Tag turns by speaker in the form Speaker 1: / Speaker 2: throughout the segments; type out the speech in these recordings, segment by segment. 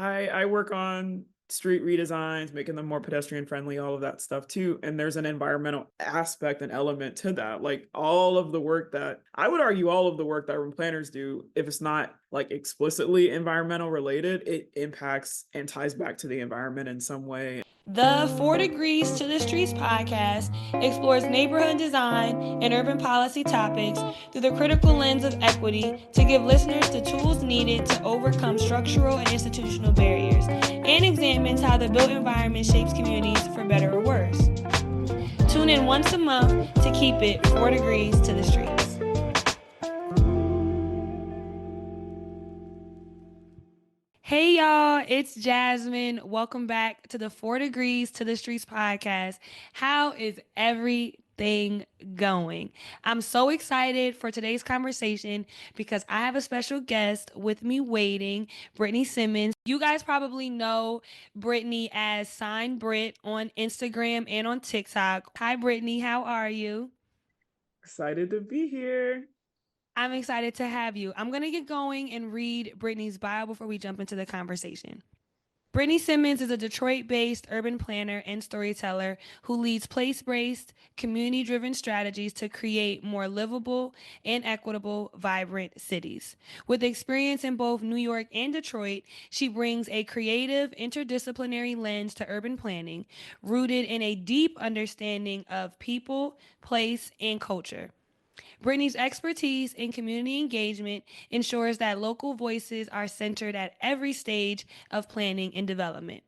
Speaker 1: I work on street redesigns, making them more pedestrian friendly, all of that stuff too. And there's an environmental aspect and element to that. Like all of the work that I would argue all of the work that urban planners do, if it's not like explicitly environmental related, it impacts and ties back to the environment in some way.
Speaker 2: The 4 Degrees to the Streets podcast explores neighborhood design and urban policy topics through the critical lens of equity to give listeners the tools needed to overcome structural and institutional barriers, and examines how the built environment shapes communities for better or worse. Tune in once a month to keep it 4 degrees to the streets. Hey y'all, it's Jasmine. Welcome back to the 4 Degrees to the Streets podcast. How is everything going? I'm so excited for today's conversation because I have a special guest with me waiting, Brittany Simmons. You guys probably know Brittany as Sign Brit on Instagram and on TikTok. Hi Brittany, how are you?
Speaker 1: Excited to be here.
Speaker 2: I'm excited to have you. I'm going to get going and read Brittany's bio before we jump into the conversation. Brittany Simmons is a Detroit-based urban planner and storyteller who leads place-based, community-driven strategies to create more livable and equitable, vibrant cities. With experience in both New York and Detroit, she brings a creative, interdisciplinary lens to urban planning, rooted in a deep understanding of people, place, and culture. Brittany's expertise in community engagement ensures that local voices are centered at every stage of planning and development.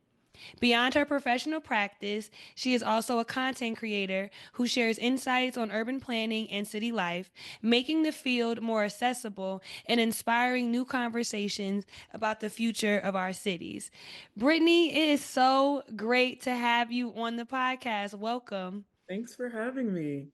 Speaker 2: Beyond her professional practice, she is also a content creator who shares insights on urban planning and city life, making the field more accessible and inspiring new conversations about the future of our cities. Brittany, it is so great to have you on the podcast. Welcome.
Speaker 1: Thanks for having me.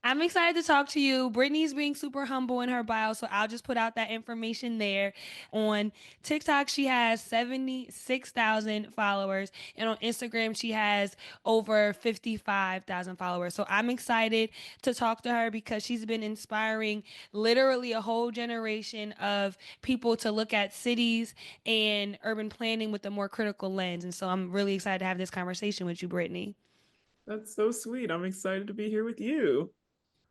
Speaker 2: I'm excited to talk to you. Brittany's being super humble in her bio, so I'll just put out that information there. On TikTok, she has 76,000 followers, and on Instagram, she has over 55,000 followers. So I'm excited to talk to her because she's been inspiring literally a whole generation of people to look at cities and urban planning with a more critical lens. And so I'm really excited to have this conversation with you, Brittany.
Speaker 1: That's so sweet. I'm excited to be here with you.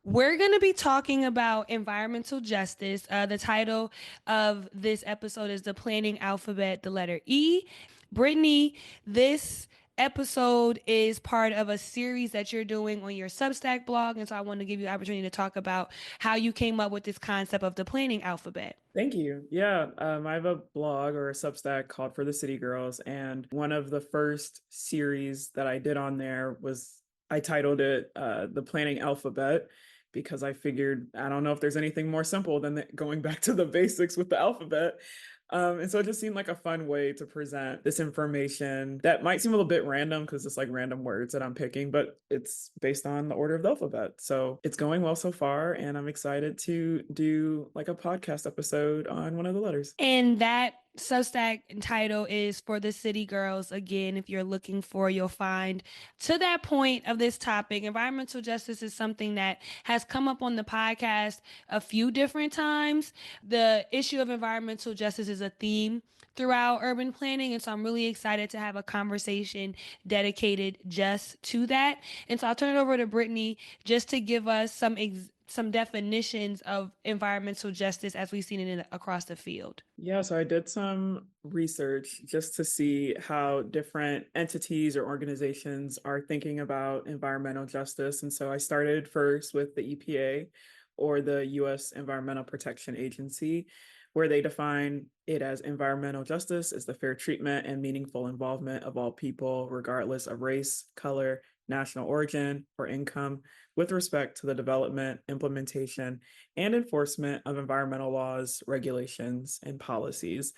Speaker 2: We're going to be talking about environmental justice. The title of this episode is The Planning Alphabet, the letter E. Brittany, this episode is part of a series that you're doing on your Substack blog. And so I want to give you the opportunity to talk about how you came up with this concept of the planning alphabet.
Speaker 1: Thank you. Yeah, I have a blog or a Substack called For the City Girls, and one of the first series that I did on there was I titled it "The Planning Alphabet" because I figured I don't know if there's anything more simple than going back to the basics with the alphabet. And so it just seemed like a fun way to present this information that might seem a little bit random because it's like random words that I'm picking, but it's based on the order of the alphabet. So it's going well so far, and I'm excited to do like a podcast episode on one of the letters.
Speaker 2: And that Substack title is For the City Girls. Again, if you're looking for, you'll find. To that point of this topic, environmental justice is something that has come up on the podcast a few different times. The issue of environmental justice is a theme throughout urban planning. And so I'm really excited to have a conversation dedicated just to that. And so I'll turn it over to Brittany just to give us some definitions of environmental justice as we've seen it across the field.
Speaker 1: Yeah, so I did some research just to see how different entities or organizations are thinking about environmental justice. And so I started first with the EPA, or the US Environmental Protection Agency, where they define it as environmental justice is the fair treatment and meaningful involvement of all people, regardless of race, color, national origin, or income, with respect to the development, implementation, and enforcement of environmental laws, regulations, and policies.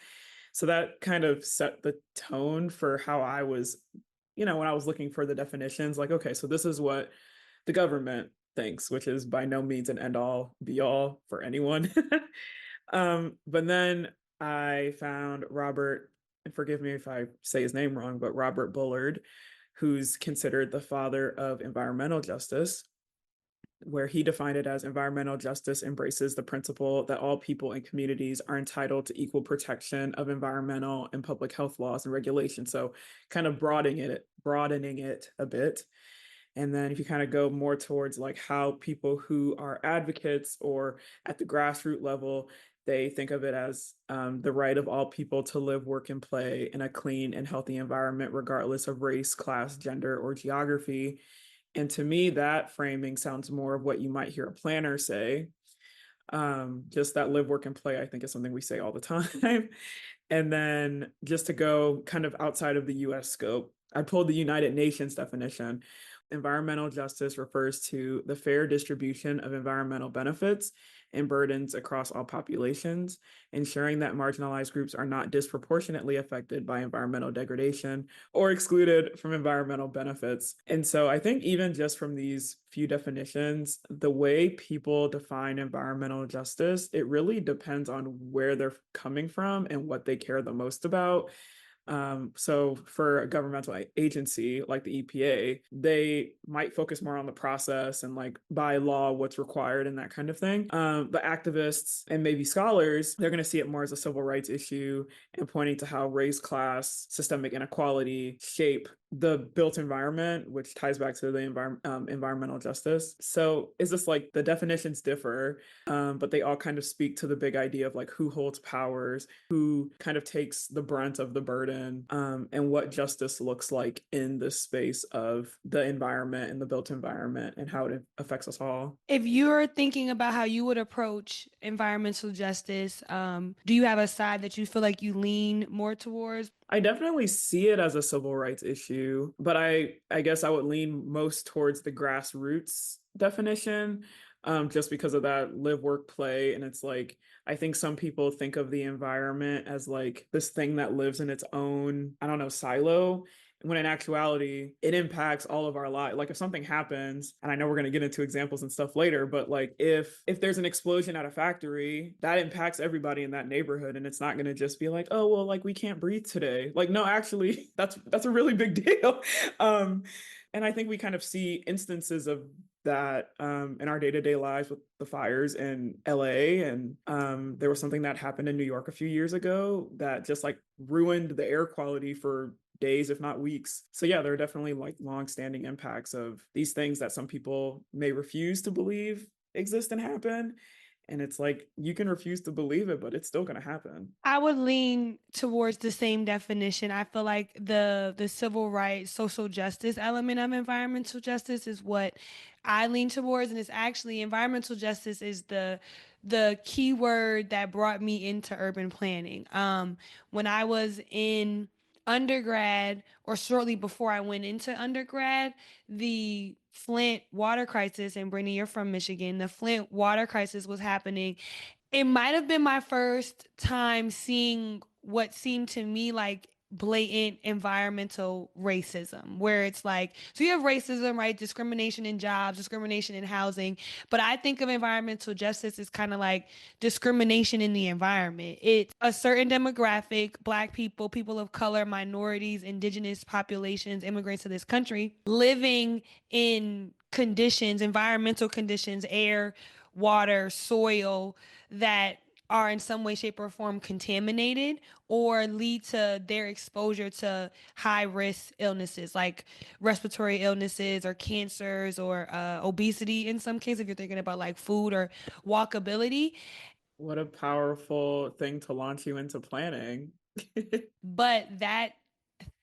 Speaker 1: So that kind of set the tone for how I was, when I was looking for the definitions, like, okay, so this is what the government thinks, which is by no means an end all be all for anyone. But then I found Robert, and forgive me if I say his name wrong, but Robert Bullard, who's considered the father of environmental justice. where he defined it as environmental justice embraces the principle that all people and communities are entitled to equal protection of environmental and public health laws and regulations. So kind of broadening it a bit. And then if you kind of go more towards like how people who are advocates or at the grassroots level, they think of it as the right of all people to live, work, and play in a clean and healthy environment, regardless of race, class, gender, or geography. And to me, that framing sounds more of what you might hear a planner say. Just that live, work, and play, I think is something we say all the time. And then just to go kind of outside of the US scope, I pulled the United Nations definition. Environmental justice refers to the fair distribution of environmental benefits and burdens across all populations, ensuring that marginalized groups are not disproportionately affected by environmental degradation or excluded from environmental benefits. And so I think even just from these few definitions, the way people define environmental justice, it really depends on where they're coming from and what they care the most about. So for a governmental agency like the EPA, they might focus more on the process and like by law what's required and that kind of thing. But activists and maybe scholars, they're going to see it more as a civil rights issue and pointing to how race, class, systemic inequality shape the built environment, which ties back to the environmental justice. So is this like the definitions differ, but they all kind of speak to the big idea of like who holds powers, who kind of takes the brunt of the burden, and what justice looks like in the space of the environment and the built environment and how it affects us all.
Speaker 2: If you're thinking about how you would approach environmental justice, do you have a side that you feel like you lean more towards?
Speaker 1: I definitely see it as a civil rights issue, but I guess I would lean most towards the grassroots definition, just because of that live, work, play. And it's like, I think some people think of the environment as like this thing that lives in its own, I don't know, silo. When in actuality, it impacts all of our lives. Like if something happens, and I know we're going to get into examples and stuff later, but like if there's an explosion at a factory, that impacts everybody in that neighborhood, and it's not going to just be like, oh well, like we can't breathe today. Like no, actually, that's a really big deal. Um, and I think we kind of see instances of that in our day-to-day lives with the fires in LA. And there was something that happened in New York a few years ago that just like ruined the air quality for days, if not weeks. So yeah, there are definitely like long-standing impacts of these things that some people may refuse to believe exist and happen. And it's like you can refuse to believe it, but it's still going to happen.
Speaker 2: I would lean towards the same definition. I feel like the civil rights, social justice element of environmental justice is what I lean towards, and it's actually environmental justice is the key word that brought me into urban planning. When I was in undergrad or shortly before I went into undergrad, the Flint water crisis, and Brittany, you're from Michigan, the Flint water crisis was happening. It might have been my first time seeing what seemed to me like blatant environmental racism, where it's like, so you have racism, right? Discrimination in jobs, discrimination in housing. But I think of environmental justice as kind of like discrimination in the environment. It's a certain demographic, Black people, people of color, minorities, indigenous populations, immigrants to this country, living in conditions, environmental conditions, air, water, soil that are in some way, shape, or form contaminated or lead to their exposure to high risk illnesses like respiratory illnesses or cancers or obesity in some cases, if you're thinking about like food or walkability.
Speaker 1: What a powerful thing to launch you into planning.
Speaker 2: But that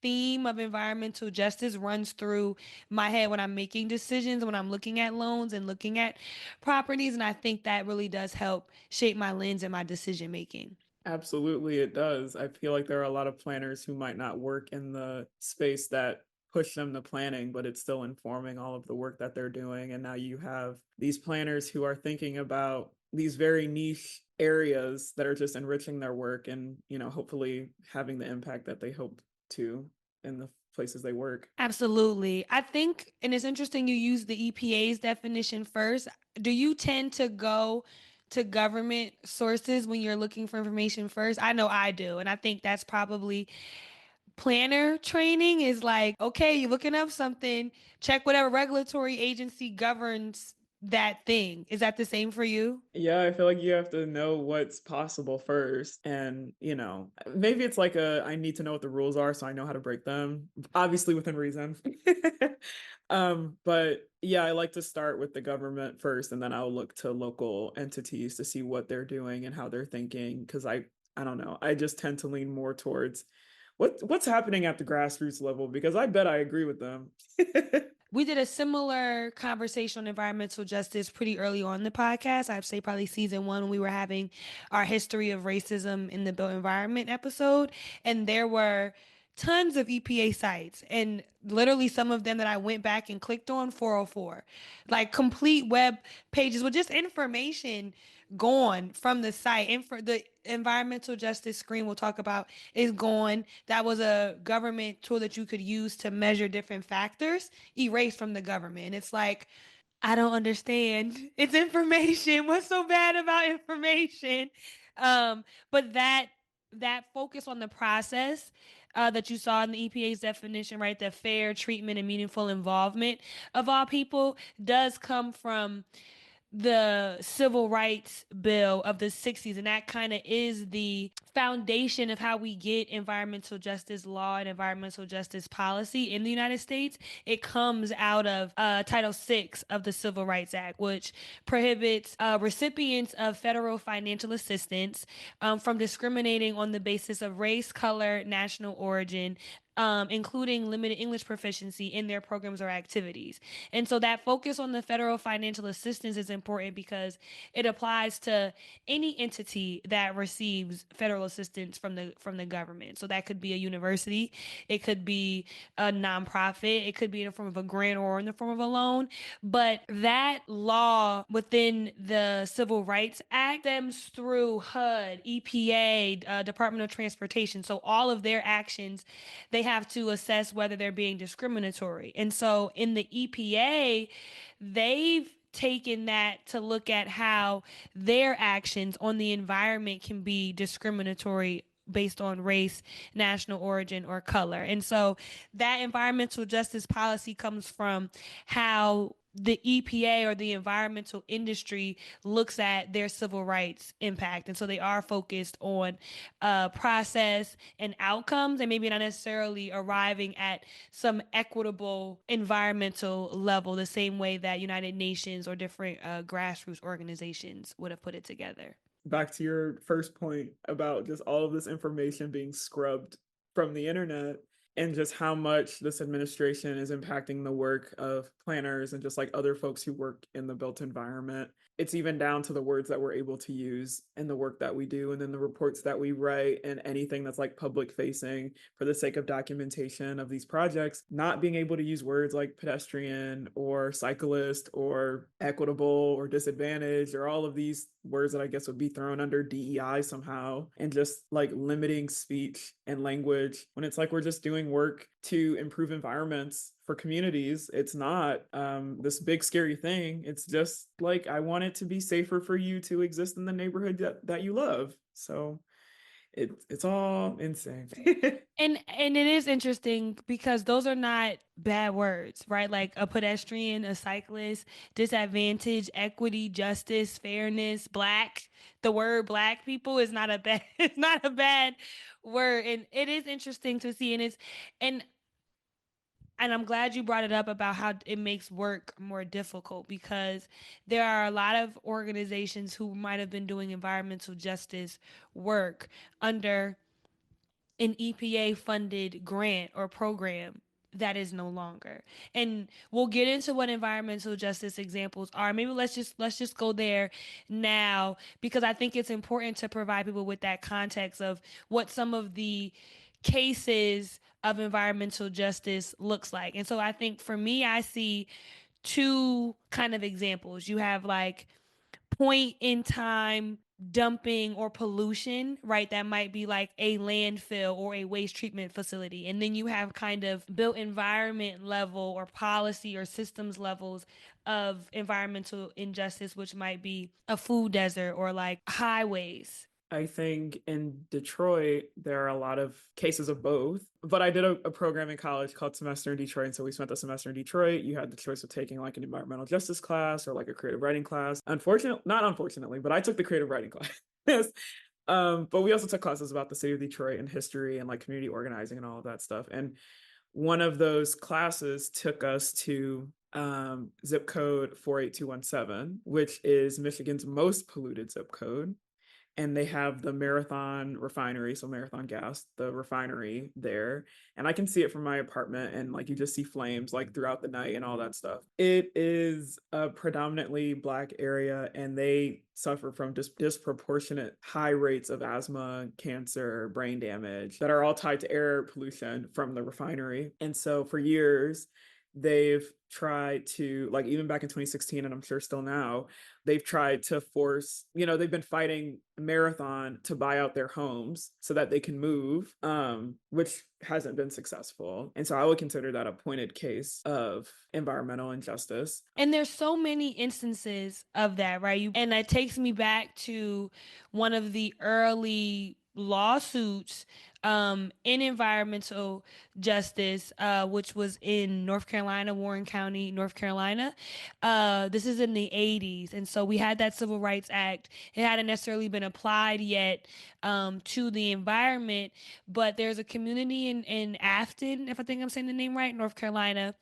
Speaker 2: theme of environmental justice runs through my head when I'm making decisions, when I'm looking at loans and looking at properties. And I think that really does help shape my lens and my decision making.
Speaker 1: Absolutely, it does. I feel like there are a lot of planners who might not work in the space that push them to planning, but it's still informing all of the work that they're doing. And now you have these planners who are thinking about these very niche areas that are just enriching their work and, hopefully having the impact that they hope to in the places they work.
Speaker 2: Absolutely. I think, and it's interesting you use the EPA's definition first. Do you tend to go to government sources when you're looking for information first? I know I do. And I think that's probably planner training is like, okay, you're looking up something, check whatever regulatory agency governs that thing. Is that the same for you?
Speaker 1: Yeah, I feel like you have to know what's possible first. And, maybe it's like I need to know what the rules are so I know how to break them, obviously within reason. But yeah, I like to start with the government first, and then I'll look to local entities to see what they're doing and how they're thinking. Cause I don't know, I just tend to lean more towards what's happening at the grassroots level because I bet I agree with them.
Speaker 2: We did a similar conversation on environmental justice pretty early on in the podcast. I'd say probably season one when we were having our history of racism in the built environment episode. And there were tons of EPA sites and literally some of them that I went back and clicked on 404, like complete web pages with just information gone from the site. And for the environmental justice screen we'll talk about is gone. That was a government tool that you could use to measure different factors, erased from the government. And it's like, I don't understand. It's information. What's so bad about information? But that focus on the process that you saw in the EPA's definition, right? The fair treatment and meaningful involvement of all people does come from the civil rights bill of the 60s, and that kind of is the foundation of how we get environmental justice law and environmental justice policy in the United States. It comes out of Title VI of the Civil Rights Act, which prohibits recipients of federal financial assistance from discriminating on the basis of race, color, national origin, including limited English proficiency in their programs or activities. And so that focus on the federal financial assistance is important because it applies to any entity that receives federal assistance from the government. So that could be a university, it could be a nonprofit, it could be in the form of a grant or in the form of a loan. But that law within the Civil Rights Act stems through HUD, EPA, Department of Transportation. So all of their actions, they have to assess whether they're being discriminatory. And so in the EPA, they've taken that to look at how their actions on the environment can be discriminatory based on race, national origin, or color. And so that environmental justice policy comes from how the EPA or the environmental industry looks at their civil rights impact. And so they are focused on process and outcomes, and maybe not necessarily arriving at some equitable environmental level, the same way that United Nations or different grassroots organizations would have put it together.
Speaker 1: Back to your first point about just all of this information being scrubbed from the internet and just how much this administration is impacting the work of planners and just like other folks who work in the built environment. It's even down to the words that we're able to use in the work that we do, and then the reports that we write, and anything that's like public facing for the sake of documentation of these projects, not being able to use words like pedestrian or cyclist or equitable or disadvantaged or all of these words that I guess would be thrown under DEI somehow, and just like limiting speech and language when it's like we're just doing work to improve environments for communities. It's not this big scary thing. It's just like I want it to be safer for you to exist in the neighborhood that you love. So it's all insane.
Speaker 2: And it is interesting because those are not bad words, right? Like a pedestrian, a cyclist, disadvantage, equity, justice, fairness, black. The word black people is not a bad it's not a bad word. And it is interesting to see, and and I'm glad you brought it up about how it makes work more difficult, because there are a lot of organizations who might have been doing environmental justice work under an EPA funded grant or program that is no longer. And we'll get into what environmental justice examples are. Maybe let's just go there now, because I think it's important to provide people with that context of what some of the cases of environmental justice looks like. And so I think for me, I see two kind of examples. You have like point in time dumping or pollution, right? That might be like a landfill or a waste treatment facility. And then you have kind of built environment level or policy or systems levels of environmental injustice, which might be a food desert or like highways.
Speaker 1: I think in Detroit, there are a lot of cases of both. But I did a program in college called Semester in Detroit. And so we spent the semester in Detroit. You had the choice of taking like an environmental justice class or like a creative writing class. Not unfortunately, but I took the creative writing class. But we also took classes about the city of Detroit and history and like community organizing and all of that stuff. And one of those classes took us to zip code 48217, which is Michigan's most polluted zip code. And they have the Marathon refinery, so Marathon Gas, the refinery there. And I can see it from my apartment, and like you just see flames like throughout the night and all that stuff. It is a predominantly Black area, and they suffer from disproportionate high rates of asthma, cancer, brain damage that are all tied to air pollution from the refinery. And so for years, they've tried to, like, even back in 2016, and I'm sure still now, they've tried to force, they've been fighting Marathon to buy out their homes so that they can move, which hasn't been successful. And so I would consider that a pointed case of environmental injustice.
Speaker 2: And there's so many instances of that, right? And that takes me back to one of the early lawsuits in environmental justice, which was in North Carolina, Warren County, North Carolina. This is in the 80s. And so we had that Civil Rights Act. It hadn't necessarily been applied yet to the environment, but there's a community in Afton, if I think I'm saying the name right, North Carolina,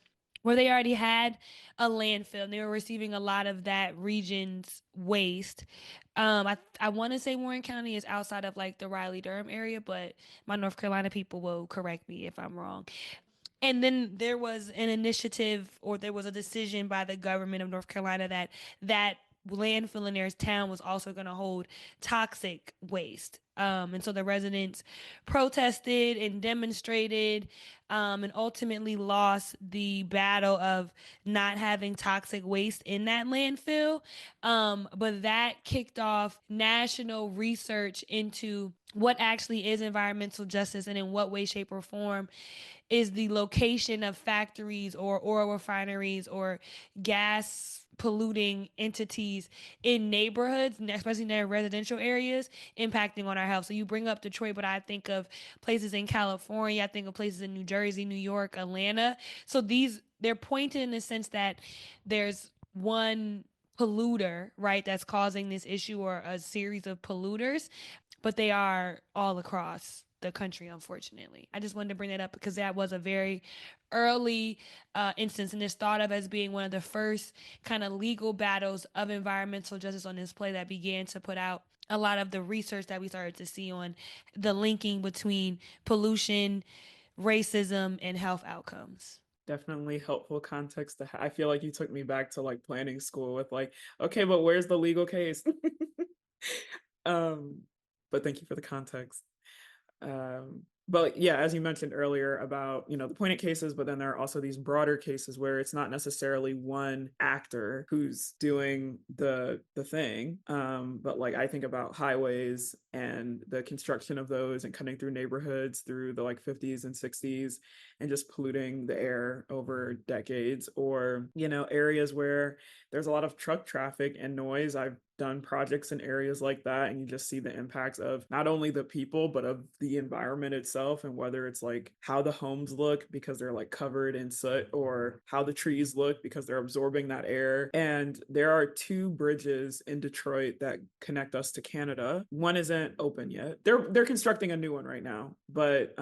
Speaker 2: where they already had a landfill and they were receiving a lot of that region's waste. I want to say Warren County is outside of like the Raleigh Durham area, but my North Carolina people will correct me if I'm wrong. And then there was an initiative, or there was a decision by the government of North Carolina that landfill in their town was also going to hold toxic waste. And so the residents protested and demonstrated, and ultimately lost the battle of not having toxic waste in that landfill. But that kicked off national research into what actually is environmental justice and in what way, shape, or form is the location of factories or oil refineries or gas polluting entities in neighborhoods, especially in their residential areas, impacting on our health. So you bring up Detroit, but I think of places in California, I think of places in New Jersey, New York, Atlanta. So they're pointed in the sense that there's one polluter, right, that's causing this issue, or a series of polluters, but they are all across the country, unfortunately. I just wanted to bring that up because that was a very early instance, and is thought of as being one of the first kind of legal battles of environmental justice on display that began to put out a lot of the research that we started to see on the linking between pollution, racism, and health outcomes.
Speaker 1: Definitely helpful context I feel like you took me back to like planning school with like, okay, but where's the legal case? um, but thank you for the context. But yeah, as you mentioned earlier about, the pointed cases, but then there are also these broader cases where it's not necessarily one actor who's doing the thing. But like I think about highways and the construction of those and cutting through neighborhoods through the like 50s and 60s and just polluting the air over decades, or, areas where there's a lot of truck traffic and noise. I've done projects in areas like that, and you just see the impacts of not only the people but of the environment itself, and whether it's like how the homes look because they're like covered in soot, or how the trees look because they're absorbing that air. And there are two bridges in Detroit that connect us to Canada. One isn't open yet. They're constructing a new one right now, but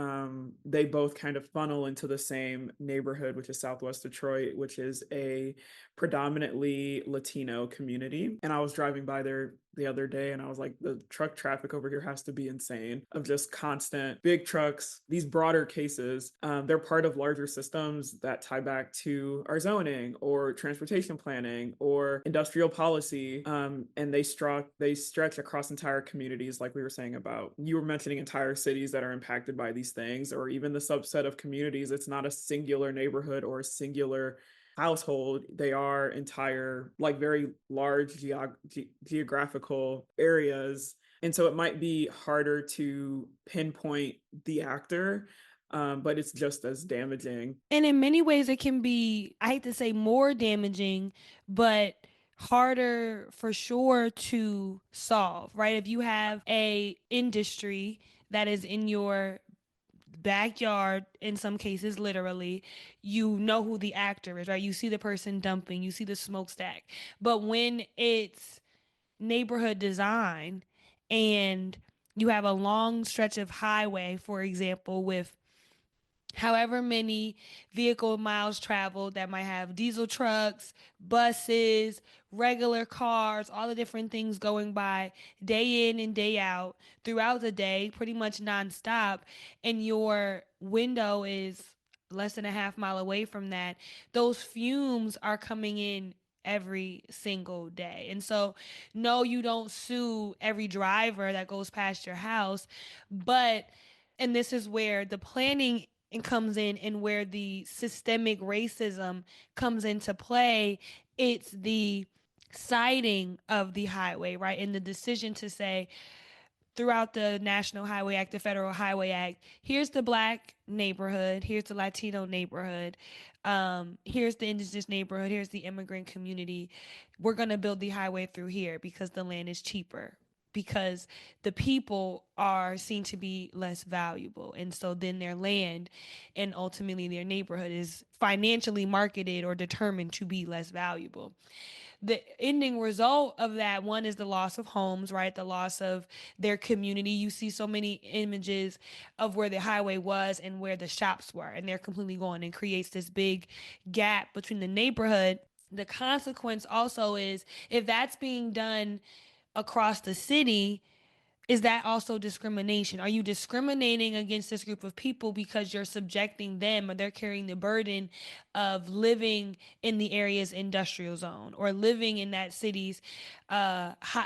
Speaker 1: they both kind of funnel into the same neighborhood, which is Southwest Detroit, which is a predominantly Latino community. And I was driving by there the other day, and I was like, the truck traffic over here has to be insane, of just constant big trucks. These broader cases, they're part of larger systems that tie back to our zoning or transportation planning or industrial policy. And they stretch across entire communities, like we were saying about, you were mentioning entire cities that are impacted by these things, or even the subset of communities. It's not a singular neighborhood or a singular household. They are entire, like very large geographical areas. And so it might be harder to pinpoint the actor, but it's just as damaging.
Speaker 2: And in many ways, it can be, I hate to say more damaging, but harder for sure to solve, right? If you have a industry that is in your backyard, in some cases literally, you know who the actor is, right? You see the person dumping, you see the smokestack. But when it's neighborhood design and you have a long stretch of highway, for example, with however many vehicle miles traveled that might have diesel trucks, buses, regular cars, all the different things going by day in and day out throughout the day, pretty much nonstop, and your window is less than a half mile away from that, those fumes are coming in every single day. And so, no, you don't sue every driver that goes past your house, but and this is where the planning comes in and where the systemic racism comes into play. It's the citing of the highway, right? And the decision to say, throughout the National Highway Act, the Federal Highway Act, here's the black neighborhood, here's the Latino neighborhood, here's the indigenous neighborhood, here's the immigrant community. We're going to build the highway through here because the land is cheaper, because the people are seen to be less valuable. And so then their land and ultimately their neighborhood is financially marketed or determined to be less valuable. The ending result of that, one, is the loss of homes, right? The loss of their community. You see so many images of where the highway was and where the shops were, and they're completely gone, and creates this big gap between the neighborhood. The consequence also is, if that's being done across the city, is that also discrimination? Are you discriminating against this group of people because you're subjecting them, or they're carrying the burden of living in the area's industrial zone or living in that city's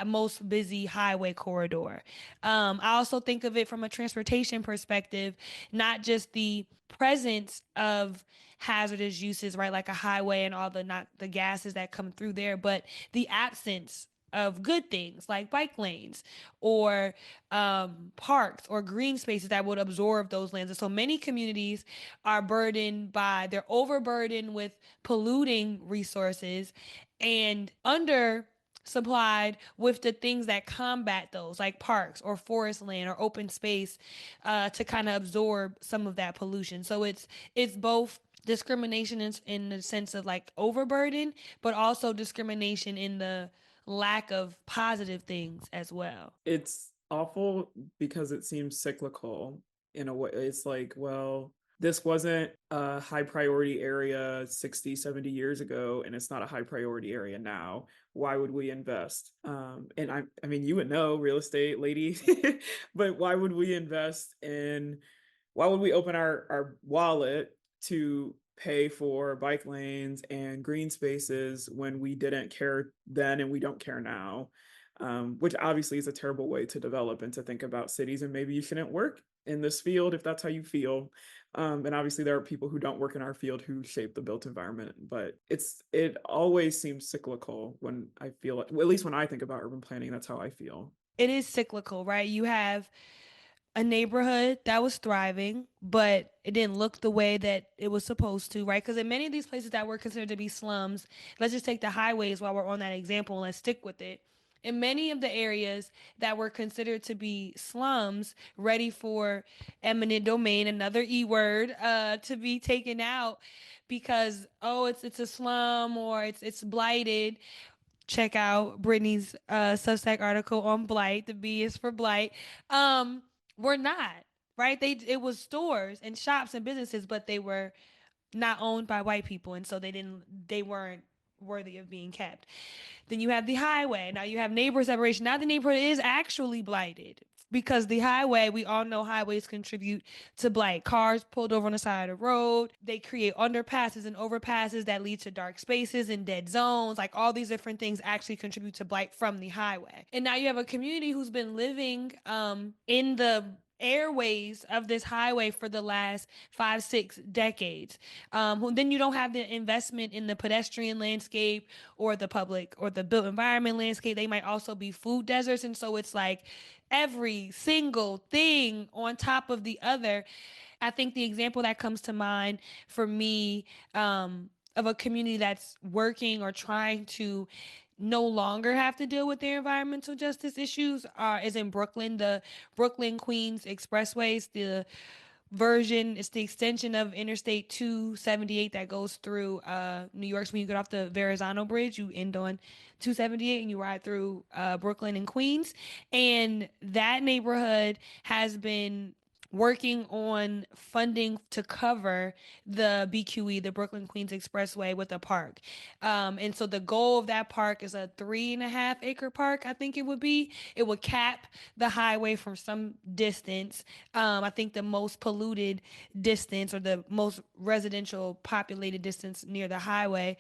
Speaker 2: most busy highway corridor? I also think of it from a transportation perspective, not just the presence of hazardous uses, right, like a highway and all the not the gases that come through there, but the absence of good things like bike lanes or parks or green spaces that would absorb those lands. And so many communities are burdened by, they're overburdened with polluting resources and under supplied with the things that combat those, like parks or forest land or open space, to kind of absorb some of that pollution. So it's both discrimination in the sense of like overburden, but also discrimination in the lack of positive things as well.
Speaker 1: It's awful because it seems cyclical in a way. It's like, well, this wasn't a high priority area 60, 70 years ago, and it's not a high priority area now. Why would we invest? And I mean, you would know, real estate lady, but why would we invest in, why would we open our wallet to pay for bike lanes and green spaces when we didn't care then and we don't care now? Which obviously is a terrible way to develop and to think about cities. And maybe you shouldn't work in this field if that's how you feel. And obviously there are people who don't work in our field who shape the built environment, but it always seems cyclical when I feel like, well, at least when I think about urban planning, that's how I feel.
Speaker 2: It is cyclical, right? You have a neighborhood that was thriving, but it didn't look the way that it was supposed to, right? Because in many of these places that were considered to be slums, let's just take the highways while we're on that example and let's stick with it. In many of the areas that were considered to be slums, ready for eminent domain, another E word, to be taken out because, oh, it's a slum or it's blighted. Check out Brittany's Substack article on blight. The B is for blight. We're not, right. It was stores and shops and businesses, but they were not owned by white people, and so they weren't worthy of being kept. Then you have the highway. Now you have neighbor separation. Now the neighborhood is actually blighted because the highway, we all know highways contribute to blight. Cars pulled over on the side of the road. They create underpasses and overpasses that lead to dark spaces and dead zones. Like all these different things actually contribute to blight from the highway. And now you have a community who's been living in the airways of this highway for the last 5-6 decades. Then you don't have the investment in the pedestrian landscape or the public or the built environment landscape. They might also be food deserts. And so it's like every single thing on top of the other. I think the example that comes to mind for me, of a community that's working or trying to no longer have to deal with their environmental justice issues is in Brooklyn. The Brooklyn Queens Expressways, the version, it's the extension of Interstate 278 that goes through New York. So when you get off the Verrazano Bridge, you end on 278 and you ride through Brooklyn and Queens. And that neighborhood has been working on funding to cover the BQE, the Brooklyn Queens Expressway, with a park. And so the goal of that park is a 3.5 acre park, I think it would be. It would cap the highway from some distance. I think the most polluted distance or the most residential populated distance near the highway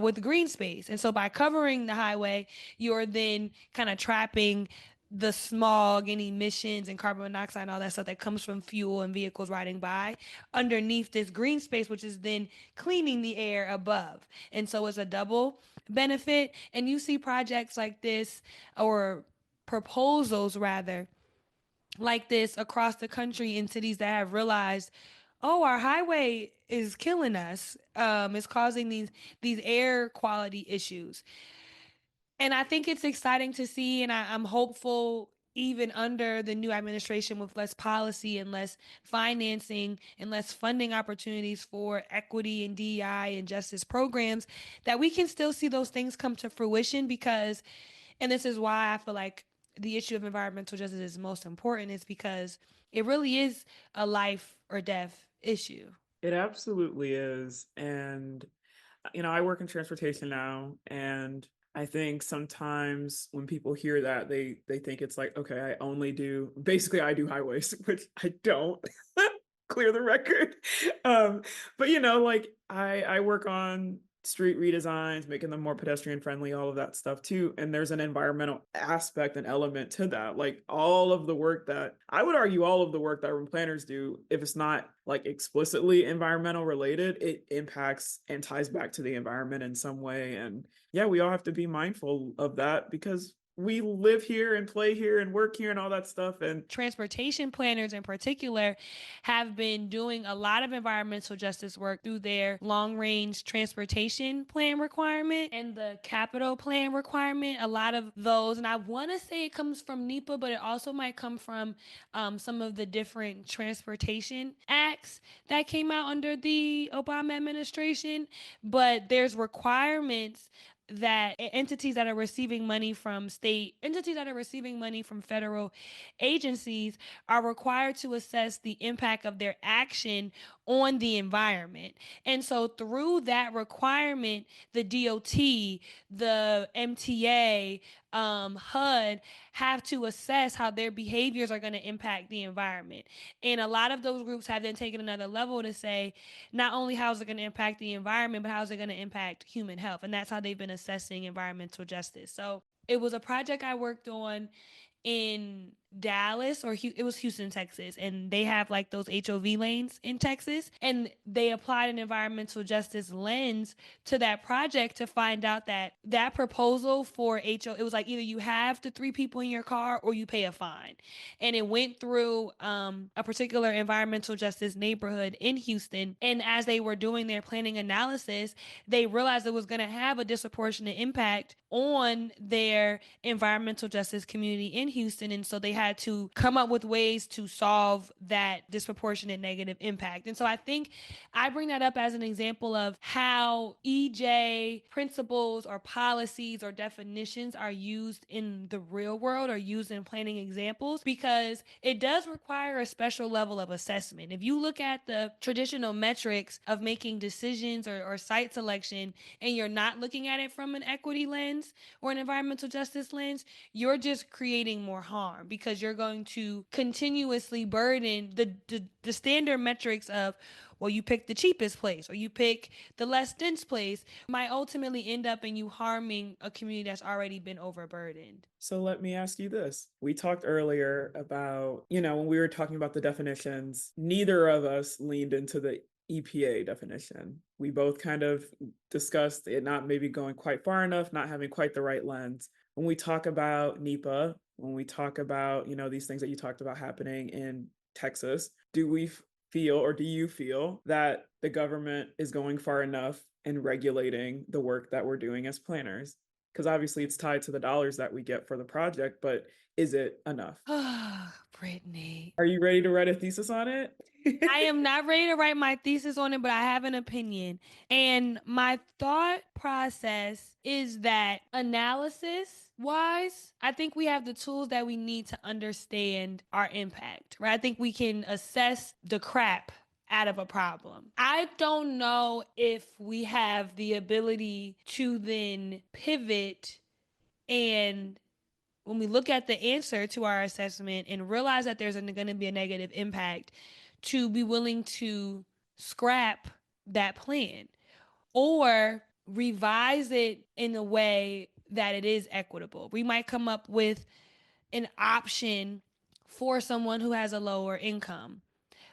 Speaker 2: with green space. And so by covering the highway, you're then kind of trapping the smog and emissions and carbon monoxide and all that stuff that comes from fuel and vehicles riding by underneath this green space, which is then cleaning the air above. And so it's a double benefit. And you see projects like this, or proposals rather, like this across the country in cities that have realized, oh, our highway is killing us. It's causing these air quality issues. And I think it's exciting to see, and I'm hopeful even under the new administration with less policy and less financing and less funding opportunities for equity and DEI and justice programs, that we can still see those things come to fruition. Because, and this is why I feel like the issue of environmental justice is most important, is because it really is a life or death issue.
Speaker 1: It absolutely is. And, I work in transportation now, and I think sometimes when people hear that, they think it's like, okay, I do highways, which I don't. Clear the record. But like I work on street redesigns, making them more pedestrian friendly, all of that stuff too. And there's an environmental aspect and element to that. Like all of the work that I would argue all of the work that urban planners do, if it's not like explicitly environmental related, it impacts and ties back to the environment in some way. And yeah, we all have to be mindful of that because we live here and play here and work here and all that stuff. And
Speaker 2: transportation planners in particular have been doing a lot of environmental justice work through their long range transportation plan requirement and the capital plan requirement. A lot of those, and I want to say it comes from NEPA, but it also might come from some of the different transportation acts that came out under the Obama administration. But there's requirements that entities that are receiving money from state entities that are receiving money from federal agencies are required to assess the impact of their action on the environment. And so through that requirement, the DOT, the MTA, HUD have to assess how their behaviors are going to impact the environment. And a lot of those groups have then taken another level to say, not only how is it going to impact the environment, but how is it going to impact human health? And that's how they've been assessing environmental justice. So it was a project I worked on in Dallas, or it was Houston, Texas, and they have like those HOV lanes in Texas, and they applied an environmental justice lens to that project to find out that that proposal for it was like either you have the 3 people in your car or you pay a fine. And it went through a particular environmental justice neighborhood in Houston, and as they were doing their planning analysis, they realized it was going to have a disproportionate impact on their environmental justice community in Houston. And so they had to come up with ways to solve that disproportionate negative impact. And so I think I bring that up as an example of how EJ principles or policies or definitions are used in the real world or used in planning examples, because it does require a special level of assessment. If you look at the traditional metrics of making decisions or site selection, and you're not looking at it from an equity lens or an environmental justice lens, you're just creating more harm, because you're going to continuously burden the standard metrics of, well, you pick the cheapest place or you pick the less dense place, might ultimately end up in you harming a community that's already been overburdened.
Speaker 1: so let me ask you this. We talked earlier about, when we were talking about the definitions, neither of us leaned into the EPA definition. We both kind of discussed it not maybe going quite far enough, not having quite the right lens. When we talk about NEPA, when we talk about, these things that you talked about happening in Texas, do we feel, or do you feel that the government is going far enough in regulating the work that we're doing as planners? because obviously it's tied to the dollars that we get for the project, but is it enough?
Speaker 2: Brittany.
Speaker 1: Are you ready to write a thesis on it?
Speaker 2: I am not ready to write my thesis on it, but I have an opinion. And my thought process is that analysis wise, I think we have the tools that we need to understand our impact, right? I think we can assess the crap out of a problem. I don't know if we have the ability to then pivot and when we look at the answer to our assessment and realize that there's going to be a negative impact, to be willing to scrap that plan or revise it in a way that it is equitable. We might come up with an option for someone who has a lower income,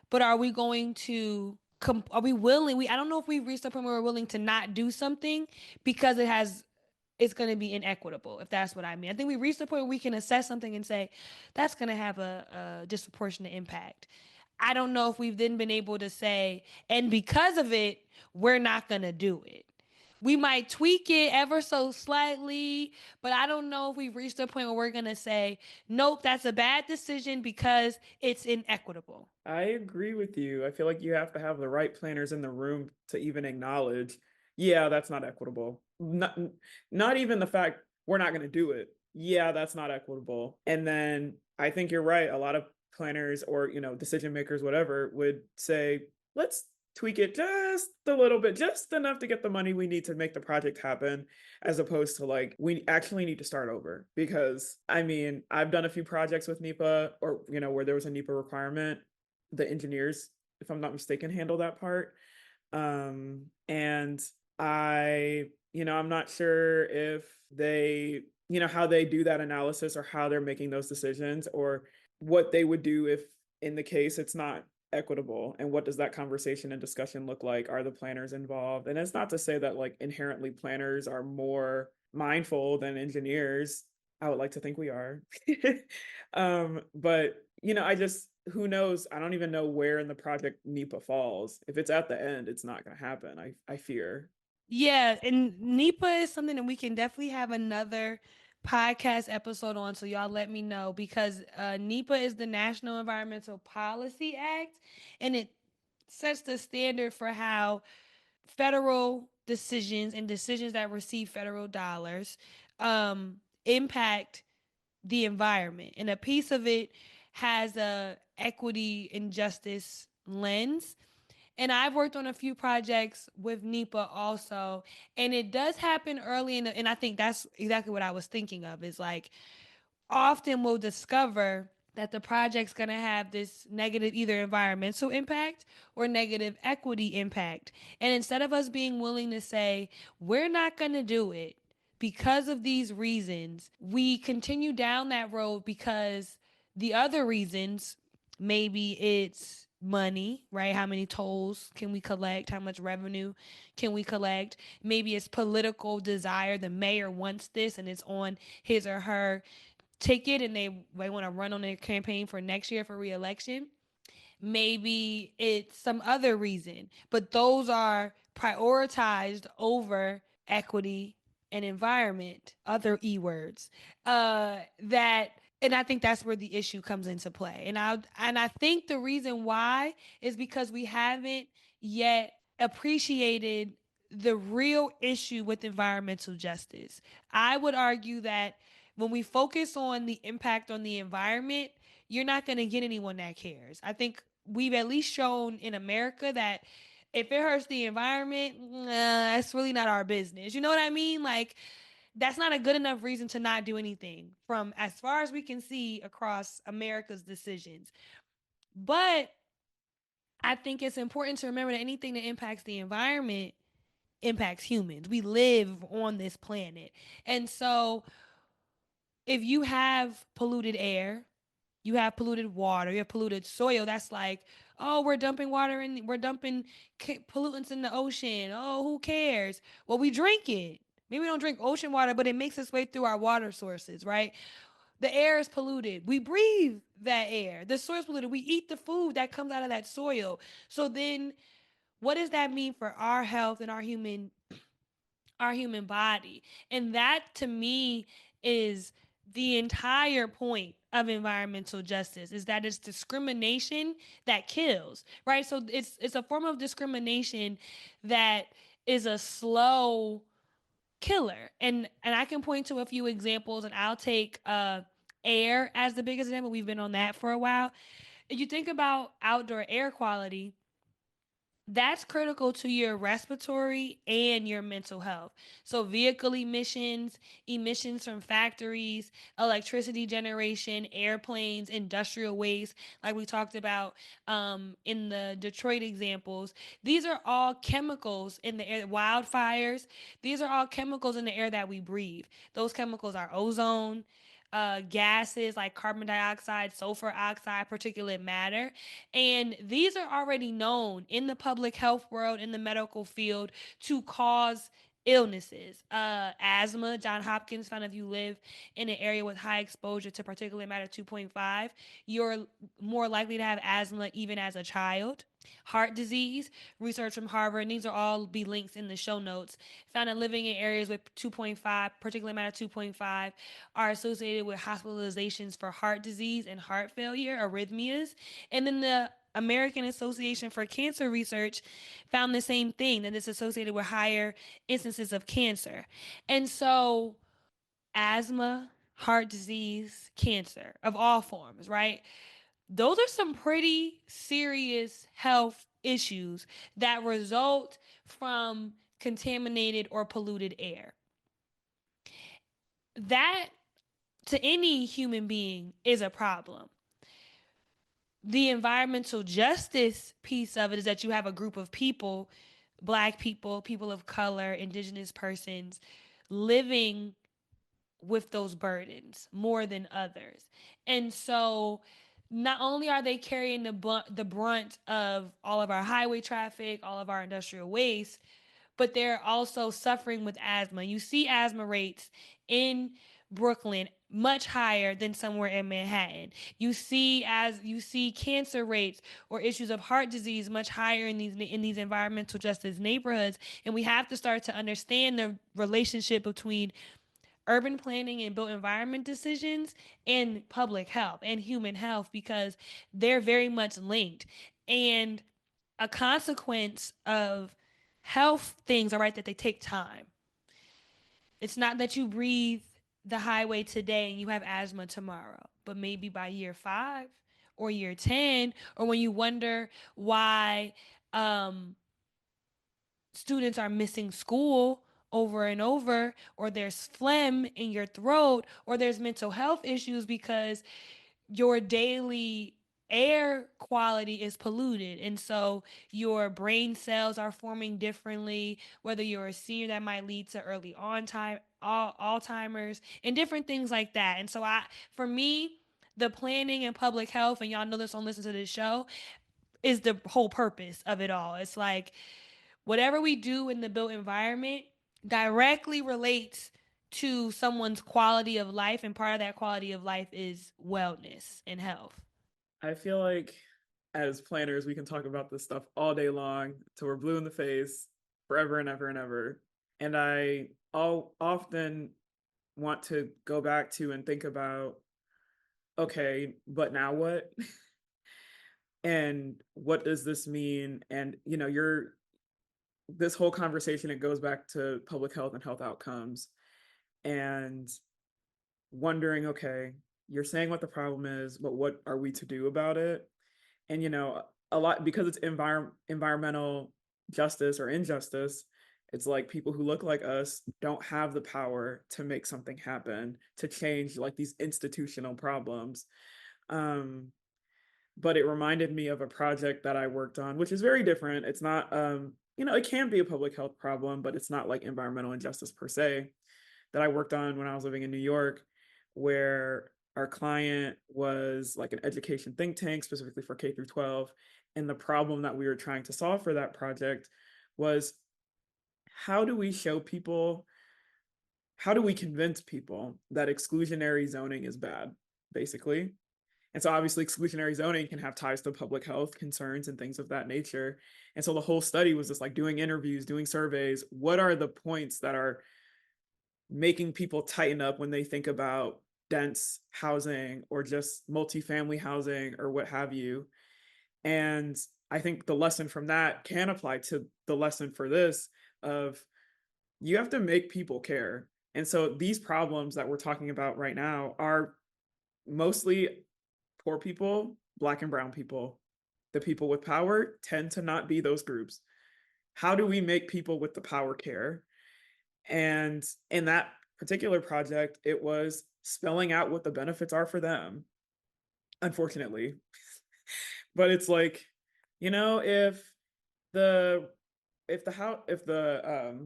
Speaker 2: but are we going to are we willing? I don't know if we've reached a point where we're willing to not do something because it's going to be inequitable, if that's what I mean. I think we reached the point where we can assess something and say that's going to have a disproportionate impact. I don't know if we've then been able to say, and because of it, we're not going to do it. We might tweak it ever so slightly, but I don't know if we've reached a point where we're going to say, nope, that's a bad decision because it's inequitable.
Speaker 1: I agree with you. I feel like you have to have the right planners in the room to even acknowledge, yeah, that's not equitable. Not even the fact we're not going to do it. Yeah, that's not equitable. And then I think you're right. A lot of planners or, decision makers, whatever, would say, let's tweak it just a little bit, just enough to get the money we need to make the project happen, as opposed to like, we actually need to start over. Because I mean, I've done a few projects with NEPA or, where there was a NEPA requirement. The engineers, if I'm not mistaken, handle that part. And I'm not sure if they, how they do that analysis or how they're making those decisions or what they would do if in the case it's not equitable, and what does that conversation and discussion look like? Are the planners involved? And it's not to say that like inherently planners are more mindful than engineers. I would like to think we are. But I just, who knows? I don't even know where in the project NEPA falls. If it's at the end, it's not going to happen. I fear.
Speaker 2: Yeah, and NEPA is something that we can definitely have another podcast episode on. So y'all let me know because NEPA is the National Environmental Policy Act, and it sets the standard for how federal decisions and decisions that receive federal dollars impact the environment. And a piece of it has a equity and justice lens. And I've worked on a few projects with NEPA also. And it does happen early and I think that's exactly what I was thinking of is like often we'll discover that the project's going to have this negative either environmental impact or negative equity impact. And instead of us being willing to say, we're not going to do it because of these reasons, we continue down that road because the other reasons, maybe it's money, right? How many tolls can we collect? How much revenue can we collect? Maybe it's political desire. The mayor wants this and it's on his or her ticket and they want to run on their campaign for next year for reelection. Maybe it's some other reason, but those are prioritized over equity and environment, other E words. And I think that's where the issue comes into play. And I think the reason why is because we haven't yet appreciated the real issue with environmental justice. I would argue that when we focus on the impact on the environment, you're not going to get anyone that cares. I think we've at least shown in America that if it hurts the environment, that's really not our business. You know what I mean? Like, that's not a good enough reason to not do anything from as far as we can see across America's decisions. But I think it's important to remember that anything that impacts the environment impacts humans. We live on this planet. And so if you have polluted air, you have polluted water, you have polluted soil, that's like, oh, we're dumping we're dumping pollutants in the ocean. Oh, who cares? Well, we drink it. Maybe we don't drink ocean water, but it makes its way through our water sources, right? The air is polluted. We breathe that air. The soil is polluted. We eat the food that comes out of that soil. So then what does that mean for our health and our human our human body. And that to me is the entire point of environmental justice, is that it's discrimination that kills, right? So it's a form of discrimination that is a slow killer. And I can point to a few examples, and I'll take air as the biggest example. We've been on that for a while. If you think about outdoor air quality, that's critical to your respiratory and your mental health. So, vehicle emissions, emissions from factories, electricity generation, airplanes, industrial waste, like we talked about in the Detroit examples, these are all chemicals in the air. Wildfires, these are all chemicals in the air that we breathe. Those chemicals are ozone, gases like carbon dioxide, sulfur oxide, particulate matter. And these are already known in the public health world, in the medical field, to cause illnesses. Asthma, John Hopkins found if you live in an area with high exposure to particulate matter 2.5, you're more likely to have asthma even as a child. Heart disease, research from Harvard, and these will all be links in the show notes, found that living in areas with 2.5, particulate matter 2.5, are associated with hospitalizations for heart disease and heart failure, arrhythmias. And then the American Association for Cancer Research found the same thing, that it's associated with higher instances of cancer. And so, asthma, heart disease, cancer of all forms, right? Those are some pretty serious health issues that result from contaminated or polluted air. That to any human being is a problem. The environmental justice piece of it is that you have a group of people, Black people, people of color, indigenous persons, living with those burdens more than others. And so not only are they carrying the brunt of all of our highway traffic, all of our industrial waste, but they're also suffering with asthma. You see asthma rates in Brooklyn much higher than somewhere in Manhattan. You see cancer rates or issues of heart disease much higher in these environmental justice neighborhoods, and we have to start to understand the relationship between urban planning and built environment decisions and public health and human health, because they're very much linked. And a consequence of health things are, right, that they take time. It's not that you breathe the highway today and you have asthma tomorrow, but maybe by year 5 or year 10, or when you wonder why um, students are missing school over and over, or there's phlegm in your throat, or there's mental health issues because your daily air quality is polluted. And so your brain cells are forming differently. Whether you're a senior, that might lead to early on time Alzheimer's and different things like that. And so for me, the planning and public health, and y'all know this on listen to this show, is the whole purpose of it all. It's like whatever we do in the built environment directly relates to someone's quality of life, and part of that quality of life is wellness and health.
Speaker 1: I feel like as planners, we can talk about this stuff all day long till we're blue in the face, forever and ever and ever. And I all often want to go back to and think about, okay, but now what? And what does this mean? And you're this whole conversation, it goes back to public health and health outcomes, and wondering, okay, you're saying what the problem is, but what are we to do about it? And a lot, because it's environmental justice or injustice, it's like people who look like us don't have the power to make something happen, to change like these institutional problems. um but it reminded me of a project that I worked on, which is very different. It's not, it can be a public health problem, but it's not like environmental injustice per se, that I worked on when I was living in New York, where our client was like an education think tank specifically for K through 12. And the problem that we were trying to solve for that project was, how do we show people, how do we convince people that exclusionary zoning is bad, basically? And so obviously exclusionary zoning can have ties to public health concerns and things of that nature. And so the whole study was just like doing interviews, doing surveys. What are the points that are making people tighten up when they think about dense housing or just multifamily housing or what have you? And I think the lesson from that can apply to the lesson for this of you have to make people care. And so these problems that we're talking about right now are mostly poor people, black and brown people. The people with power tend to not be those groups. How do we make people with the power care? And in that particular project, it was spelling out what the benefits are for them, unfortunately. But it's like, you know, the if the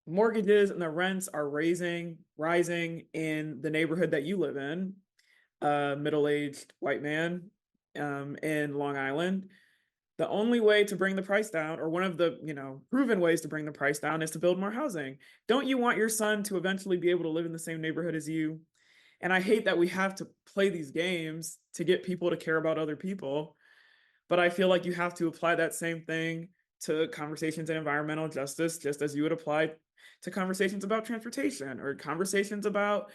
Speaker 1: mortgages and the rents are rising in the neighborhood that you live in, a middle-aged white man in Long Island, the only way to bring the price down, or one of the, proven ways to bring the price down, is to build more housing. Don't you want your son to eventually be able to live in the same neighborhood as you? And I hate that we have to play these games to get people to care about other people, but I feel like you have to apply that same thing to conversations in environmental justice, just as you would apply to conversations about transportation or conversations about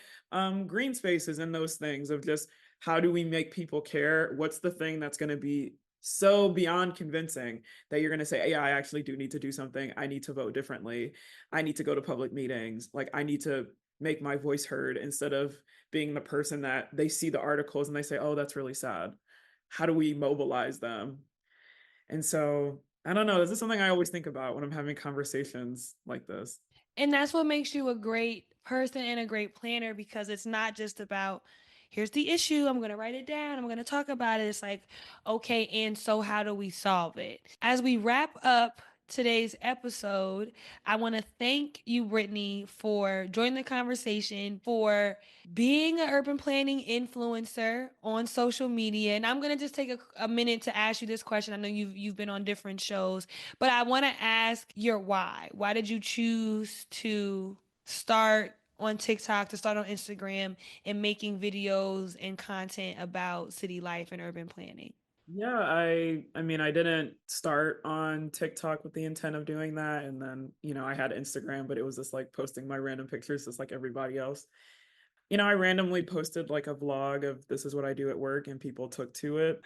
Speaker 1: green spaces and those things of just how do we make people care? What's the thing that's going to be so beyond convincing that you're going to say, yeah, I actually do need to do something. I need to vote differently. I need to go to public meetings. Like, I need to make my voice heard instead of being the person that they see the articles and they say, oh, that's really sad. How do we mobilize them? And so I don't know. This is something I always think about when I'm having conversations like this.
Speaker 2: And that's what makes you a great person and a great planner, because it's not just about here's the issue, I'm going to write it down, I'm going to talk about it. It's like, okay, and so how do we solve it? As we wrap up today's episode, I want to thank you, Brittany, for joining the conversation, for being an urban planning influencer on social media. And I'm going to just take a minute to ask you this question. I know you've been on different shows, but I want to ask your why. Why did you choose to start on TikTok, to start on Instagram, and making videos and content about city life and urban planning?
Speaker 1: Yeah, I mean, I didn't start on TikTok with the intent of doing that. And then, I had Instagram, but it was just like posting my random pictures just like everybody else. I randomly posted like a vlog of this is what I do at work and people took to it.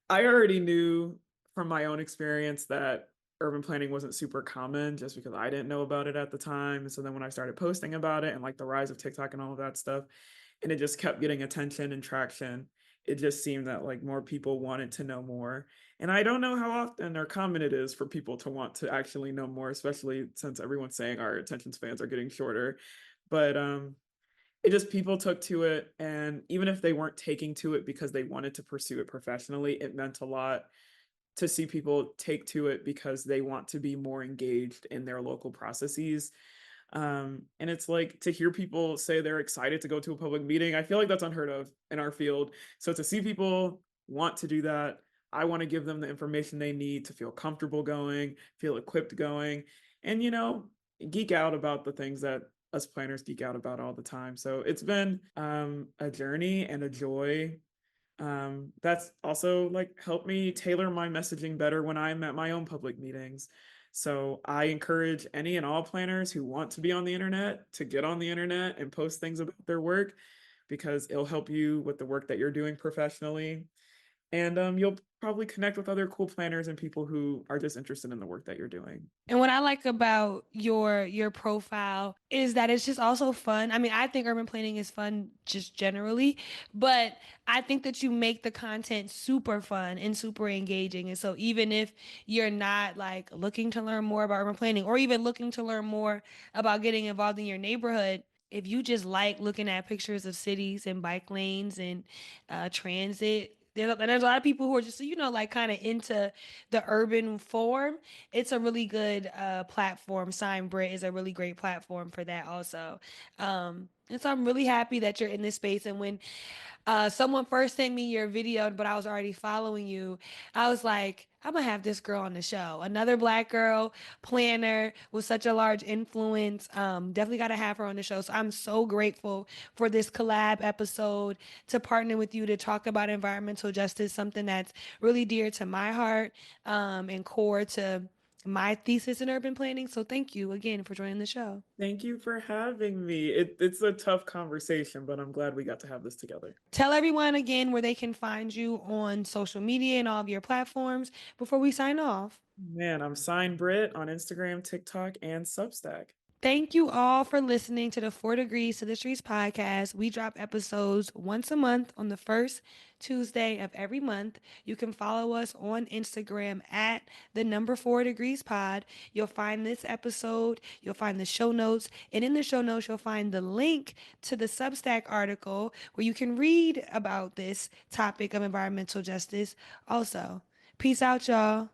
Speaker 1: I already knew from my own experience that urban planning wasn't super common just because I didn't know about it at the time. And so then when I started posting about it and like the rise of TikTok and all of that stuff, and it just kept getting attention and traction, it just seemed that like more people wanted to know more. And I don't know how often or common it is for people to want to actually know more, especially since everyone's saying our attention spans are getting shorter. But it just people took to it, and even if they weren't taking to it because they wanted to pursue it professionally, it meant a lot to see people take to it because they want to be more engaged in their local processes. And it's like to hear people say they're excited to go to a public meeting, I feel like that's unheard of in our field. So to see people want to do that, I want to give them the information they need to feel comfortable going, feel equipped going, and geek out about the things that us planners geek out about all the time. So it's been a journey and a joy. That's also like helped me tailor my messaging better when I'm at my own public meetings. So I encourage any and all planners who want to be on the internet to get on the internet and post things about their work because it'll help you with the work that you're doing professionally. And you'll probably connect with other cool planners and people who are just interested in the work that you're doing.
Speaker 2: And what I like about your profile is that it's just also fun. I mean, I think urban planning is fun just generally, but I think that you make the content super fun and super engaging. And so even if you're not like looking to learn more about urban planning or even looking to learn more about getting involved in your neighborhood, if you just like looking at pictures of cities and bike lanes and transit, there's a lot of people who are just, like kind of into the urban form. It's a really good platform. Sign Brit is a really great platform for that also. And so I'm really happy that you're in this space. And when someone first sent me your video, but I was already following you, I was like, I'm gonna have this girl on the show. Another Black girl planner with such a large influence. Definitely gotta have her on the show. So I'm so grateful for this collab episode to partner with you to talk about environmental justice, something that's really dear to my heart, and core to my thesis in urban planning. So thank you again for joining the show.
Speaker 1: Thank you for having me. It's a tough conversation, but I'm glad we got to have this together.
Speaker 2: Tell everyone again where they can find you on social media and all of your platforms before we sign off.
Speaker 1: Man, I'm Sign Brit on Instagram, TikTok, and Substack.
Speaker 2: Thank you all for listening to the 4 Degrees to the Streets podcast. We drop episodes once a month on the first Tuesday of every month. You can follow us on Instagram at the number 4 Degrees pod. You'll find this episode, you'll find the show notes, and in the show notes, you'll find the link to the Substack article where you can read about this topic of environmental justice. Also, peace out, y'all.